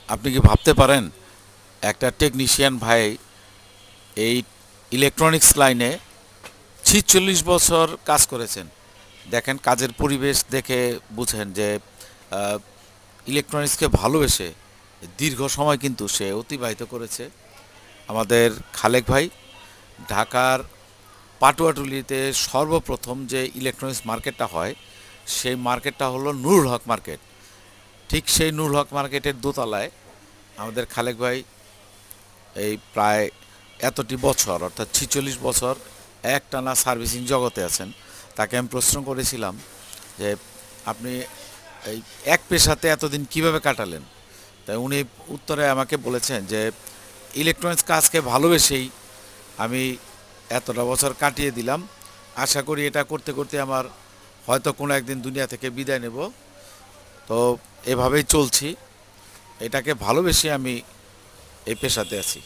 আপনি কি ভাবতে পারেন একটা টেকনিশিয়ান ভাই এই ইলেকট্রনিক্স লাইনে ৪৬ বছর কাজ করেছেন। দেখেন কাজের পরিবেশ দেখে বুঝেন যে ইলেকট্রনিক্সকে ভালোবেসে দীর্ঘ সময় কিন্তু সে অতিবাহিত করেছে। আমাদের খালেক ভাই ঢাকার পাটুয়াটুলিতে সর্বপ্রথম যে ইলেকট্রনিক্স মার্কেটটা হয় সেই মার্কেটটা হলো নুরুল হক মার্কেট। ঠিক সেই নুরুল হক মার্কেটের দোতলায় আমাদের খালেক ভাই এই প্রায় এতটি বছর অর্থাৎ ৪৬ বছর একটানা সার্ভিসিং জগতে আছেন। তাকে আমি প্রশ্ন করেছিলাম যে আপনি এই এক পেশাতে এতদিন কিভাবে কাটালেন। তাই উনি উত্তরে আমাকে বলেছেন যে ইলেকট্রনিক্স কাজকে ভালোবেসেই আমি এতটা বছর কাটিয়ে দিলাম। আশা করি এটা করতে করতে আমার হয়তো কোনো একদিন দুনিয়া থেকে বিদায় নেব। তো এভাবেই চলছি, এটাকে ভালোবেসে আমি এই পেশাতে আছি।